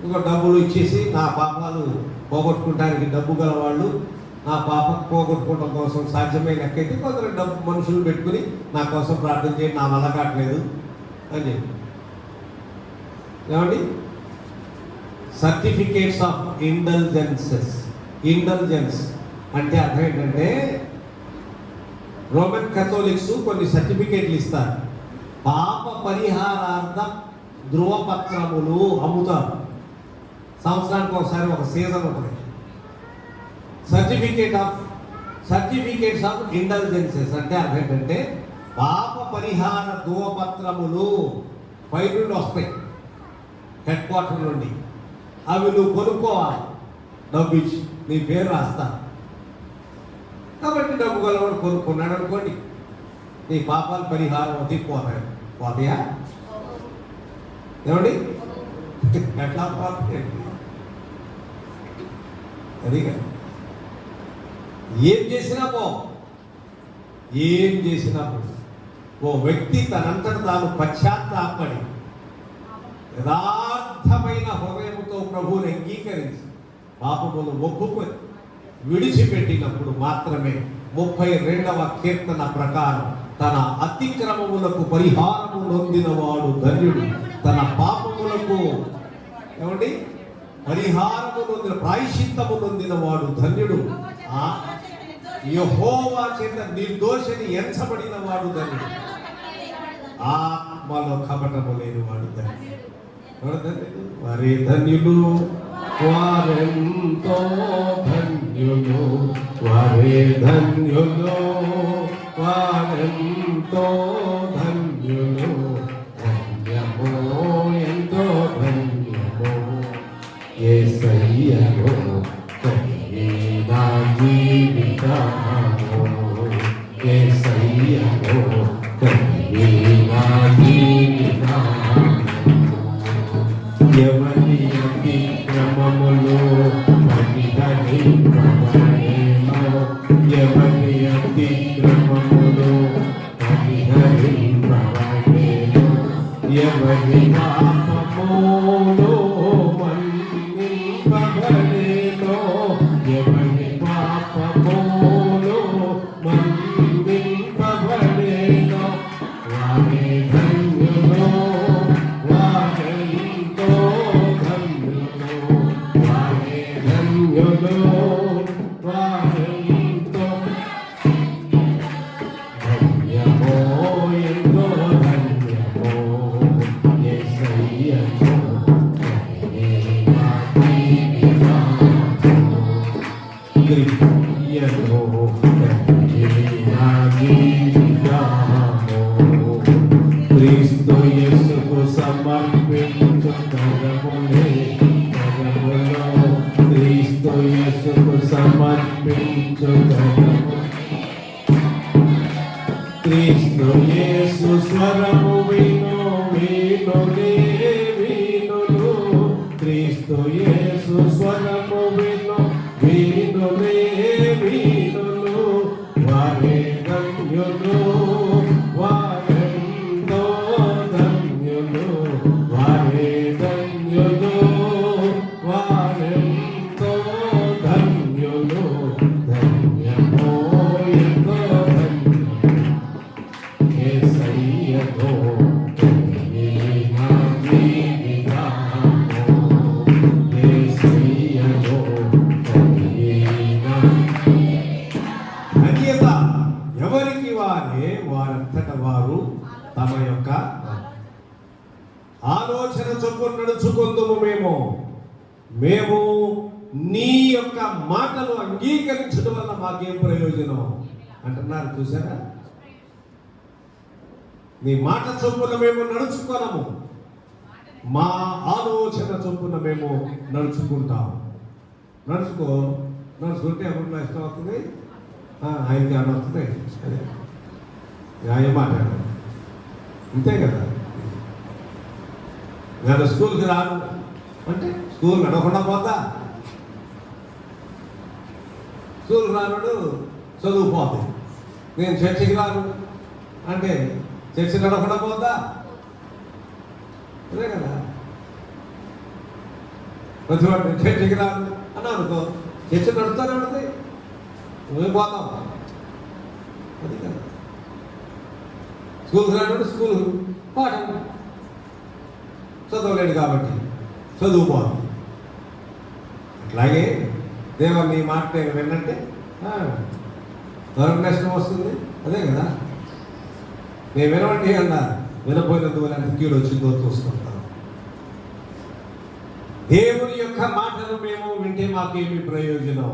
ఇంకో డబ్బులు ఇచ్చేసి నా పాపాలు పోగొట్టుకుంటానికి డబ్బు గల వాళ్ళు నా పాపం పోగొట్టుకోవడం కోసం సాధ్యమైన లెక్కైతే కొందరు డబ్బు మనుషులు పెట్టుకుని నా కోసం ప్రార్థన చేయండి, నా వల్ల కావట్లేదు అని చెప్పి. ఏమండి, సర్టిఫికేట్స్ ఆఫ్ ఇంటెలిజెన్స్ అంటే అర్థం ఏంటంటే రోమన్ కథోలిక్స్ కొన్ని సర్టిఫికేట్లు ఇస్తారు. పాప పరిహారార్థ ధృవపత్రములు అమ్ముతారు. సంవత్సరానికి ఒకసారి ఒక సీజన్ ఉంటుంది. సర్టిఫికేట్స్ ఆఫ్ ఇంటెలిజెన్సెస్ అంటే అర్థం ఏంటంటే పాప పరిహార ధృవపత్రములు పై నుండి వస్తాయి, హెడ్ క్వార్టర్ నుండి. అవి నువ్వు కొనుక్కోవాలి, డబ్బు ఇచ్చి నీ పేరు రాస్తా. కాబట్టి డబ్బు గలవాడు కొనుక్కున్నాడు అనుకోండి, నీ పాపాలు పరిహారం అవుతాయి. పోతాయా? ఏమండి, ఎట్లా పోతాయి? అది ఏం చేసినా ఓ వ్యక్తి తనంతట తాను పశ్చాత్తాపడి యథార్థమైన హృదయంతో ప్రభువుని అంగీకరించి పాపములు ఒప్పుకొని విడిచిపెట్టినప్పుడు మాత్రమే 32వ కీర్తన ప్రకారం తన అతిక్రమములకు పరిహారము నొందినవాడు ధన్యుడు. తన పాపములకు ఏమండి పరిహారము నొందిన ప్రాయశ్చిత్తము నొందినవాడు ధన్యుడు. యెహోవా చేత నిర్దోషిని ఎంచబడిన వాడు ధన్యుడు. ఆత్మలో కపటము లేని వాడు ధన్యుడు. వారే ధన్యులు, వారెంతో ధన్యులు, వారే ధన్యులు, వారెంతో ధన్యులు. ధన్యమో ఎంతో ధన్యమో యేసయ్యలో నా జీవితమో, యేసయ్యలో నా జీవితమో. ఎవరి అతిక్రమములు పరిహరింపబడేమో, ఎవరి అతిక్రమములు పరిహరింపబడేమో, ఎవరి పాపములు మన్నింపబడేమో, ఎవరి పాపములు మన్నింపబడేమో. వారే ధన్యులు, వారెంతో ధన్యులు, వారే ధన్యులు, వారెంతో ధన్యమో ఎంతో ధన్యమో యేసయ్యలో క్రీస్తు యేసుకు సమర్పించు కరములే కరములో, క్రీస్తు యేసుకు సమర్పించు కరము. క్రీస్తు యేసు స్వరము విను వినులే వినులు, క్రీస్తు యేసు స్వరము విను వినులే వినులు. వారే ధన్యులు, వారెంతో ధన్యులు, వారే ధన్యులు, వారెంతో ధన్యులు. చేత ఎవరికి వారంతట వారు తమ యొక్క ఆలోచన చొప్పున నడుచుకుందుము. మేము నీ యొక్క మాటలు అంగీకరించడం వల్ల మాకేం ప్రయోజనం అంటున్నారు. చూసారా, నీ మాట చొప్పున మేము నడుచుకోనము, మా ఆలోచన చొప్పున మేము నడుచుకుంటాం. నడుచుకుంటే ఎవరు నష్టం అవుతుంది? ఆయనకి అని వస్తుంది. అదే ఆయన మాట్లాడారు, అంతే కదా. నేను స్కూల్కి రాను అంటే స్కూల్ నడవకుండా పోతా, స్కూల్ రానుడు చదువుపోతుంది. నేను చర్చికి రాను అంటే చర్చి నడవకుండా పోతా, అదే కదా. ప్రతివాడు నేను చర్చికి రాను అని అనుకో, చర్చి నడుస్తూనే ఉంటుంది, నువ్వే పోతావు. అది కదా. స్కూల్కి రానుడు స్కూల్ పాఠం చదవలేడు కాబట్టి చదువుకోవాలి. అట్లాగే దేవుని నీ మాట నేను విన్నంటే ఎవరికి నష్టం వస్తుంది? అదే కదా. నేను వినవండి అన్నారు, వినపోయినందుకు ఎంత కీడు వచ్చిందో చూస్తుంటాం. దేవుని యొక్క మాటలు మేము వింటే మాకేమి ప్రయోజనం?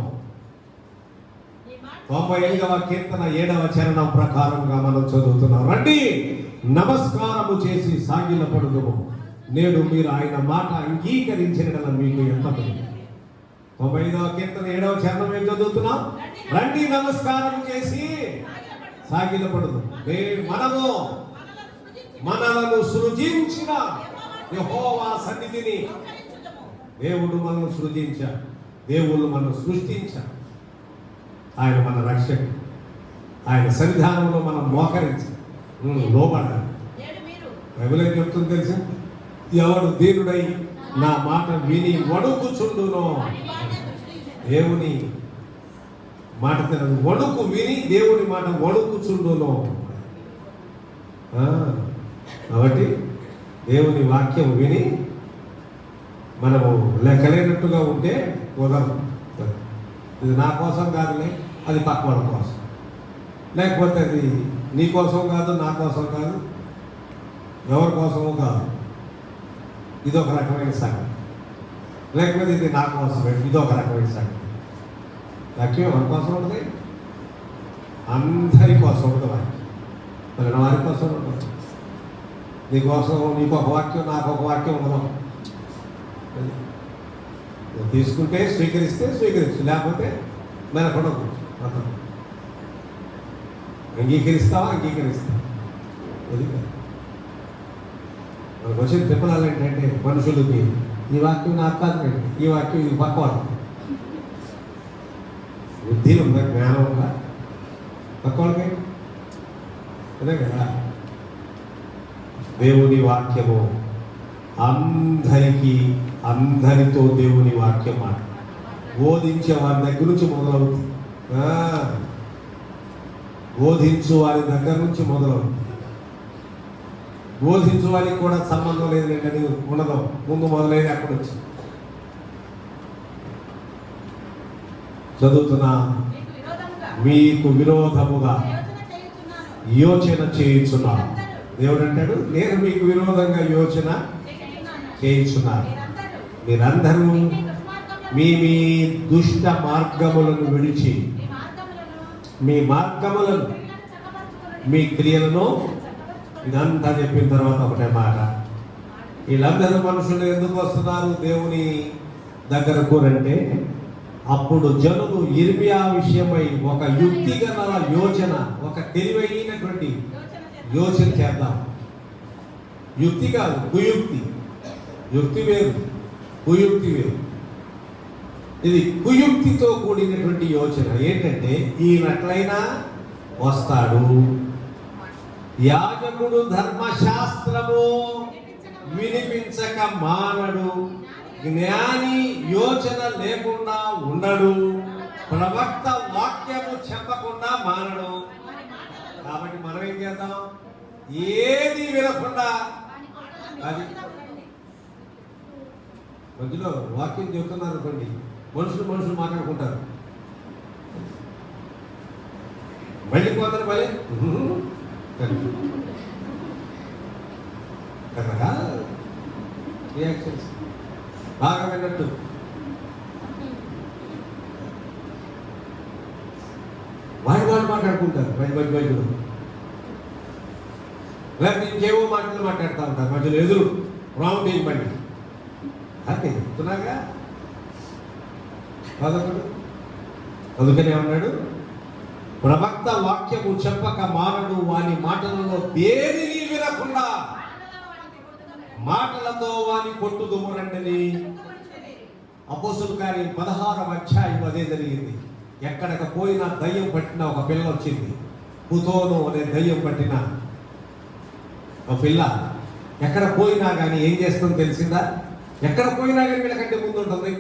95వ కీర్తన 7వ చరణం ప్రకారంగా మనం చదువుతున్నాం. రండి నమస్కారము చేసి సాగిలపడుదుము, నేడు మీరు ఆయన మాట అంగీకరించిన మీకు ఎంత మంది. 95వ కీర్తన 7వ చరణం ఏం చదువుతున్నాం? రండి నమస్కారం చేసి సాగిలపడదు, మనలను సృజించిన యెహోవా సన్నిధిని. దేవుడు మనల్ని సృజించాడు, దేవుళ్ళు మనల్ని సృష్టించాడు. ఆయన మన రక్షకుడు, ఆయన సన్నిధానంలో మనం మోకరించాలి, లోబడాలి. బైబిల్ ఏం చెప్తుంది తెలుసా? ఎవడు దీనుడై నా మాట విని వణుకుచుండునో. దేవుని మాట తినదు, వణుకు విని దేవుని మాట వణుకుచుండునో. కాబట్టి దేవుని వాక్యం విని మనము లెక్కలేనట్టుగా ఉంటే కుదరదు. ఇది నా కోసం కాదులే, అది పక్కవాడి కోసం. లేకపోతే అది నీ కోసం కాదు, నా కోసం కాదు, ఎవరి కోసమో కాదు, ఇది ఒక రకమైన సంగతి. లేకపోతే ఇది నా కోసం, ఇది ఒక రకమైన సంగతి. వాక్యం ఎవరి కోసం ఉంటుంది? అందరి కోసం ఉంటుంది వాక్యం. మరి వారి కోసం ఉంటుంది. నీకోసం నీకు ఒక వాక్యం, నాకు ఒక వాక్యం ఉండదు. తీసుకుంటే స్వీకరిస్తే స్వీకరించు, లేకపోతే మెనపడకు. అంగీకరిస్తావా? అంగీకరిస్తావా? అది మనకు వచ్చిన తిప్పలాలు ఏంటంటే మనుషులకి ఈ వాక్యం నాకు కాదు, ఈ వాక్యం ఇది పక్కవాడు. బుద్ధి ఉందా, జ్ఞానం ఉందా పక్కవాడికి? అదే కదా. దేవుని వాక్యము అందరితో దేవుని వాక్యం మాట బోధించే వారి దగ్గర నుంచి మొదలవుతుంది. బోధించు వారి దగ్గర నుంచి మొదలవుతుంది. బోధించు వారికి కూడా సంబంధం లేదు అని ఉండదు, ముందు మొదలైన అక్కడ వచ్చి చదువుతున్నా. మీకు విరోధముగా యోచన చేయించున్నాను. దేవుడు అంటాడు, నేను మీకు విరోధంగా యోచన చేయించున్నాను. మీరందరూ మీ మీ దుష్ట మార్గములను విడిచి మీ మార్గములను, మీ క్రియలను, ఇదంతా చెప్పిన తర్వాత ఒకటే మాట, వీళ్ళందరూ మనుషులు ఎందుకు వస్తున్నారు దేవుని దగ్గరకు అంటే, అప్పుడు జనులు ఇర్మియా విషయమై ఒక యుక్తిగల యోచన, ఒక తెలివైనటువంటి యోచన చేద్దాం. యుక్తి కాదు, కుయుక్తి. యుక్తి వేరు, కుయుక్తి వేరు. ఇది కుయుక్తితో కూడినటువంటి యోచన. ఏంటంటే ఈయనట్లయినా వస్తాడు, యాజకుడు ధర్మశాస్త్రము వినిపించక మానడు, జ్ఞాని యోచన లేకుండా ఉండడు, ప్రవక్త వాక్యము చెప్పకుండా మానడు. కాబట్టి మనం ఏం చేద్దాం? ఏది వినకుండా, అది మధ్యలో వాక్యం చెప్తున్నారు అనుకోండి, మనుషులు మాట్లాడుకుంటారు. వెళ్ళిపోతారు భలే కదా రియాక్షన్స్ బాగా విన్నట్టు. వాళ్ళు మాట్లాడుకుంటారు మధ్యలో లేకపోతే ఇంకేవో మాటలు మాట్లాడుతూ ఉంటారు మధ్యలో ఎదురు రాంగ్ చేయమండి. అదే చెప్తున్నాగా చదవడు. అందుకని ఏమన్నాడు, ప్రవక్త వాక్యము చెప్పక మానడు, వాని మాటలలో దేనిని వినకుండా మాటలతో వాని కొట్టుదుమురండని. అపోస్తుల కార్యం 16వ అధ్యాయం అదే జరిగింది. ఎక్కడికి పోయినా దయ్యం పట్టిన ఒక పిల్ల వచ్చింది. పుతోను అనే దయ్యం పట్టిన ఒక పిల్ల ఎక్కడ పోయినా కానీ ఏం చేస్తుందో తెలిసిందా? ఎక్కడ పోయినా కానీ వీళ్ళకంటే ముందు ఉంటుంది.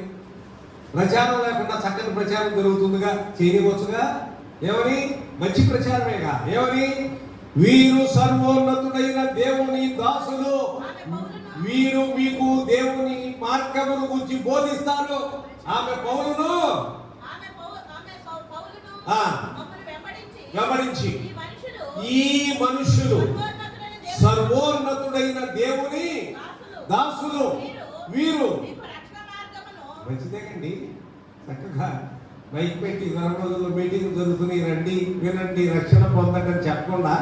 ప్రచారం లేకుండా చక్కని ప్రచారం జరుగుతుందిగా, చేయవచ్చుగా. ఏమని? మంచి ప్రచారమేగా. ఏమని? వీరు సర్వోన్నతుడైన దేవుని దాసులు, వీరు మీకు దేవుని మార్గమును గురించి బోధిస్తారు. ఆమె పౌలును వెంబడించి ఈ మనుషులు సర్వోన్నతుడైన దేవుని దాసులు, వీరు మంచిదేకండి. చక్కగా మైక్ పెట్టి 2 రోజుల్లో మీటింగ్ జరుగుతున్నాయి, రండి వినండి రక్షణ పొందండి అని చెప్పకుండా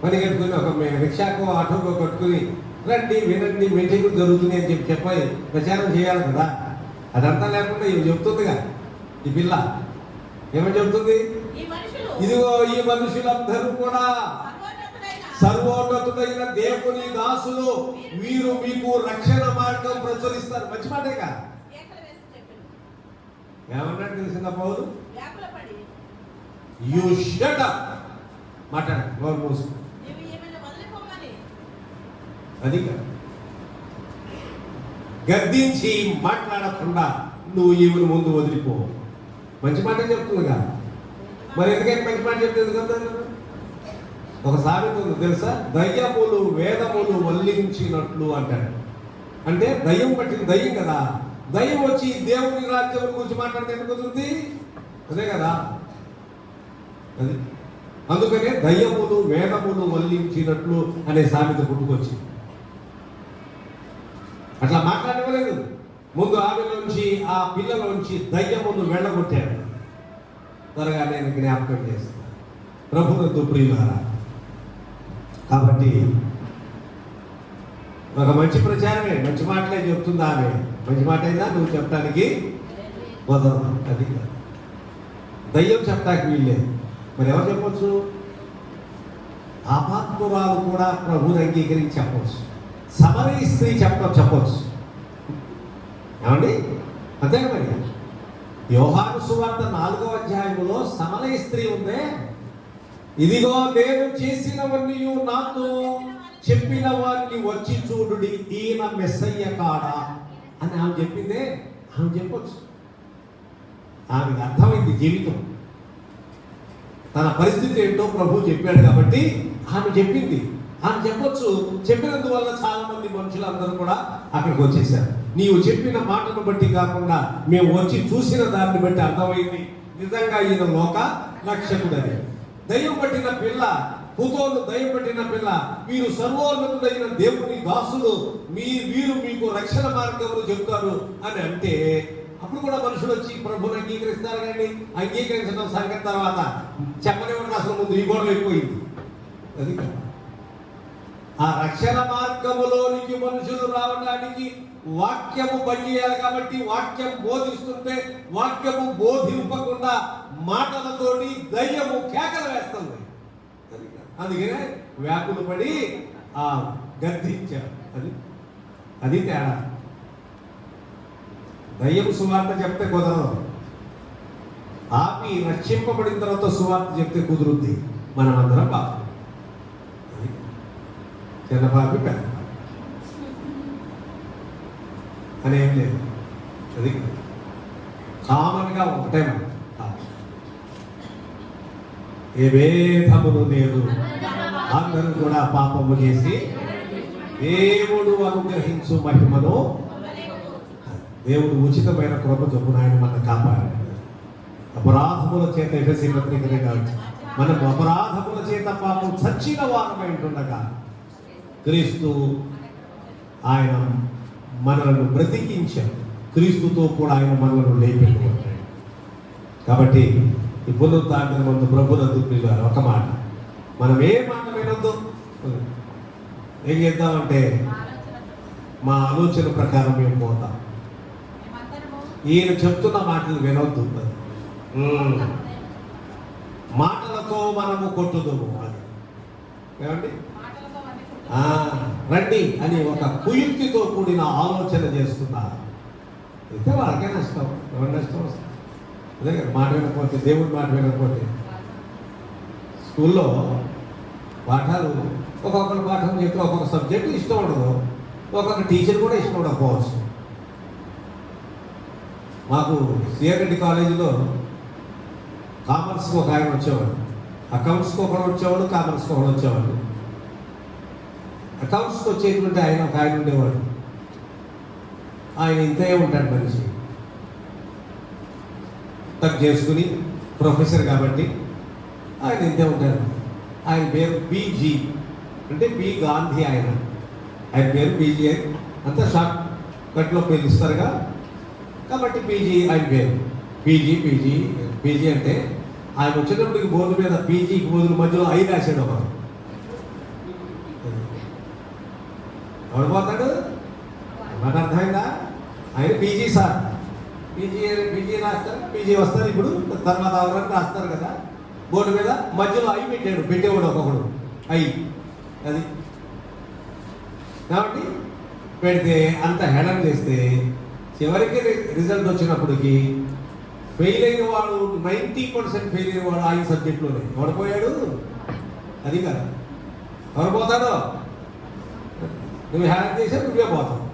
పని కట్టుకుని ఒక రిక్షాకో ఆటోకో కట్టుకుని రండి వినండి మీటింగ్ జరుగుతుంది అని చెప్పి ప్రచారం చేయాలి కదా. అదంతా లేకుండా ఇవి చెప్తుందిగా ఈ పిల్ల. ఏమని చెప్తుంది? ఇదిగో ఈ మనుషులందరూ కూడా సర్వోన్నతుడైన దేవుని దాసులు, వీరు మీకు రక్షణ మార్గం ప్రచురిస్తారు. మంచి మాటేగా. ఏమన్నాడు తెలిసిందా పౌలు? You shut up. మాట్లాడు, నోరు మూసు. అది గద్దించి మాట్లాడకుండా నువ్వు ఈమెను ముందు వదిలిపో. మంచి మాట చెప్తుందిగా. మరి ఎందుకని మంచి మాట చెప్తుంది కదా? ఒక సామెత ఉంది తెలుసా? దయ్యములు వేదములు వల్లించినట్లు అంటాడు. అంటే దయ్యం పట్టిన దయ్యం కదా, దయ్యం వచ్చి దేవుని రాజ్యం గురించి మాట్లాడితే ఎందుకు కుదురుతుంది? అదే కదా. అది అందుకనే దయ్యములు వేదములు వల్లించినట్లు అనే సామెత పుట్టుకొచ్చింది. అట్లా మాట్లాడలేదు. ముందు ఆమెలోంచి ఆ పిల్లలోంచి దయ్యమును వెళ్ళగొట్టాడు. త్వరగా నేను జ్ఞాపకం చేస్తాను ప్రభునందు ప్రియులారా. కాబట్టి ఒక మంచి ప్రచారమే, మంచి మాటలే చెప్తుంది ఆమె. మంచి మాట అయినా నువ్వు చెప్పడానికి వదలదు. అది దయ్యం చెప్పడానికి వీళ్ళే. మరి ఎవరు చెప్పొచ్చు? ఆపాత్మురాలు కూడా ప్రభుని అంగీకరించి చెప్పవచ్చు. సమరయ స్త్రీ చెప్పవచ్చు. ఏమండి? అంతే మరి. యోహాను సువార్త 4వ అధ్యాయంలో సమరయ స్త్రీ ఉందే, ఇదిగో నేను చేసినవన్నీ నాతో చెప్పిన వారిని వచ్చి చూడుడి, ఈయన మెస్సయ్య కాడా అని ఆమె చెప్పిందే. ఆమె చెప్పొచ్చు. ఆమెకు అర్థమైంది జీవితం, తన పరిస్థితి ఏంటో ప్రభు చెప్పాడు కాబట్టి ఆమె చెప్పింది. ఆమె చెప్పొచ్చు. చెప్పినందువల్ల చాలా మంది మనుషులందరూ కూడా అక్కడికి వచ్చేసారు. నీవు చెప్పిన మాటను బట్టి కాకుండా మేము వచ్చి చూసిన దాన్ని బట్టి అర్థమైంది నిజంగా ఈయన లోక రక్షకుడని. దయ్యం పట్టిన పిల్ల, పుతోను దయ్యం పట్టిన పిల్ల, వీరు సర్వోన్నతుడైన దేవుని దాసులు, వీరు మీకు రక్షణ మార్గములు చెప్తారు అని అంటే అప్పుడు కూడా మనుషులు వచ్చి ప్రభుని అంగీకరిస్తారు. కానీ అంగీకరించడం సంగతి తర్వాత చెప్పలేమని అసలు ముందు ఈ గొడవ అయిపోయింది. అది ఆ రక్షణ మార్గములోనికి మనుషులు రావడానికి వాక్యము పనిచేయాలి. కాబట్టి వాక్యం బోధిస్తుంటే వాక్యము బోధింపకుండా మాటలతోటి దయ్యము కేకలు వేస్తుంది. అందుకనే వ్యాకులు పడి ఆ గద్దించారు. అది తేడా. దయ్యము సువార్త చెప్తే కుదరదు. ఆపి రక్షింపబడిన తర్వాత సువార్త చెప్తే కుదురుద్ది. మనమందరం పాపం. చిన్న పాపి పెద్ద అనేం లేదు. అది కామన్గా ఒకటే మనం ఏ భేదమును లేదు, అందరూ కూడా పాపము చేసి దేవుడు అనుగ్రహించు మహిమను, దేవుడు ఉచితమైన కృప చొప్పున ఆయన మనం కాపాడాడు. అపరాధముల చేత ఎఫెసీ పత్రిక కావచ్చు, మనం అపరాధముల చేత పాపం చచ్చిన వారమై ఉంటుండగా క్రీస్తు ఆయన మనలను బ్రతికించాడు, క్రీస్తుతో కూడా ఆయన మనలను లేపెట్టుకుంటాడు. కాబట్టి ఈ పునరుత్థానం ముందు ప్రభునందు ప్రియులారా, ఒక మాట మనం ఏ మాట వినొద్దు. ఏం చేద్దామంటే మా ఆలోచన ప్రకారం మేము పోతాం. ఈయన చెప్తున్న మాటలు వినొద్దు. మాటలతో మనము కొట్టుదుము అని ఏమండి, రండి అని ఒక కుయుక్తితో కూడిన ఆలోచన చేస్తున్నారు. అయితే వాళ్ళకే నష్టం, ఎవరి నష్టం వస్తుంది? అదే కదా, మాట వినకపోతే, దేవుడి మాట వినకపోతే. స్కూల్లో పాఠాలు ఒక్కొక్కరు పాఠం చెప్తే ఒక్కొక్క సబ్జెక్టు ఇష్టం ఉండదు, ఒక్కొక్క టీచర్ కూడా ఇష్టం ఉండకపోవచ్చు. మాకు సిఆర్ రెడ్డి కాలేజీలో కామర్స్కి ఒక ఆయన వచ్చేవాడు, అకౌంట్స్కి ఒకడు వచ్చేవాడు, కామర్స్కి ఒకడు వచ్చేవాడు. అకౌంట్స్కి వచ్చేటువంటి ఆయన ఒక ఆయన ఉండేవాడు. ఆయన ఇంతే ఉంటాడు మనిషి, తక్కువ చేసుకుని ప్రొఫెసర్ కాబట్టి ఆయన ఇంతే ఉంటాడు. ఆయన పేరు పీజీ, అంటే పి గాంధీ. ఆయన పేరు పీజీ, అంతా షార్ట్ కట్లో పిలుస్తారుగా, కాబట్టి పీజీ ఆయన పేరు. పీజీ పీజీ పీజీ అంటే ఆయన వచ్చేటప్పటికి బోర్డు మీద పీజీకి బోర్డు మధ్యలో ఐ రాశాడు ఒకరు. ఎవడు పోతాడు? మాట అర్థమైందా? ఆయన పీజీ సార్, పీజీ రాస్తారు, పీజీ వస్తారు. ఇప్పుడు తర్వాత ఎవరైనా రాస్తారు కదా బోర్డు మీద, మధ్యలో ఐ పెట్టాడు, పెట్టేవాడు ఒక్కొక్కడు ఐ. అది కాబట్టి పెడితే అంత హెడన్ చేస్తే చివరికి రిజల్ట్ వచ్చినప్పటికీ ఫెయిల్ అయిన వాడు 90% ఫెయిల్ అయిన వాడు ఆ సబ్జెక్టులోనే ఓడిపోయాడు. అది కదా, ఎవరు పోతాడో? నువ్వు హ్యాండ్ చేసే నువ్వే పోతావు.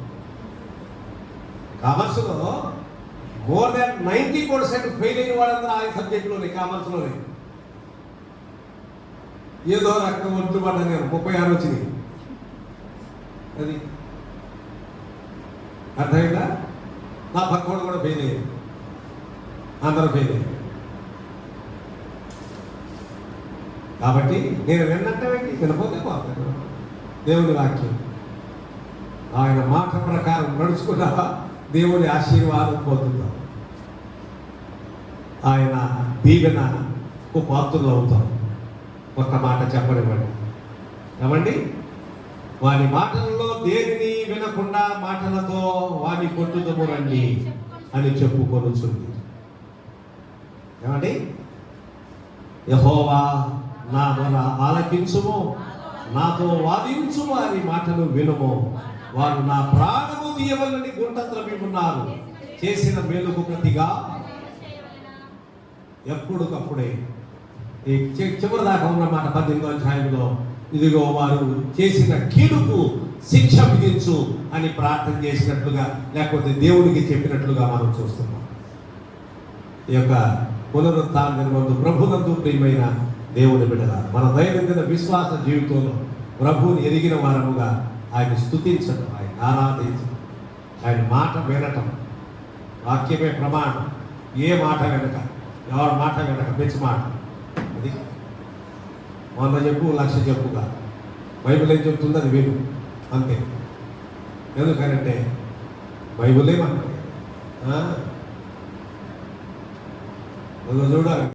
కామర్స్లో మోర్ దాన్ 90% ఫెయిల్ అయిన వాళ్ళందరూ ఆ సబ్జెక్టులోనే, కామర్స్లోనే. ఏదో రకం ఒడ్డు పడ్డా నేను 36 వచ్చినాయి. అది అర్థమైందా? నా పక్కన కూడా ఫెయిల్ అయ్యారు, అందరూ ఫెయిల్ అయ్యారు. కాబట్టి నేను విన్నట్టే వినపోతే పోతాను. దేవుని వాక్యం, ఆయన మాట ప్రకారం నడుచుకున్నావా దేవుని ఆశీర్వాదం పొందుతాం, ఆయన దీవెనకు పాత్రలు అవుతాం. ఒక్క మాట చెప్పనివ్వండి. ఏమండి, వాని మాటలలో దేనిని వినకుండా మాటలతో వాని కొట్టుదము రండి అని చెప్పుకొనుచుంది. ఏమండి, యెహోవా నా మొర ఆలకించుము, నాతో వాదించు వారి మాటలు వినుము. వారు నా ప్రాణము తీయవలని గుంట త్రవ్వియున్నారు, చేసిన మేలుకు ప్రతిగా ఎప్పుడుకప్పుడే. ఈ చివరి దాకా ఉన్నమాట 18వ అధ్యాయంలో, ఇదిగో వారు చేసిన కీడుకు శిక్ష విధించు అని ప్రార్థన చేసినట్లుగా, లేకపోతే దేవునికి చెప్పినట్లుగా మనం చూస్తున్నాం. ఈ యొక్క పునరుత్థానం ముందు ప్రభునందు ప్రియమైన దేవుని బిడ్డలారా, మన దైనందిన విశ్వాస జీవితంలో ప్రభువుని ఎరిగిన వారముగా ఆయన స్తుతించడం, ఆయన ఆరాధించడం, ఆయన మాట వినటం. వాక్యమే ప్రమాణం. ఏ మాట వెనక, ఎవరి మాట వెనక పిచ్చి మాట. అది 100 చెప్పు 1,00,000 చెప్పుగా, బైబిల్ ఏం చెప్తుందో అది విను అంతే. ఎందుకనంటే బైబిల్ ఏమన్నా చూడాలి.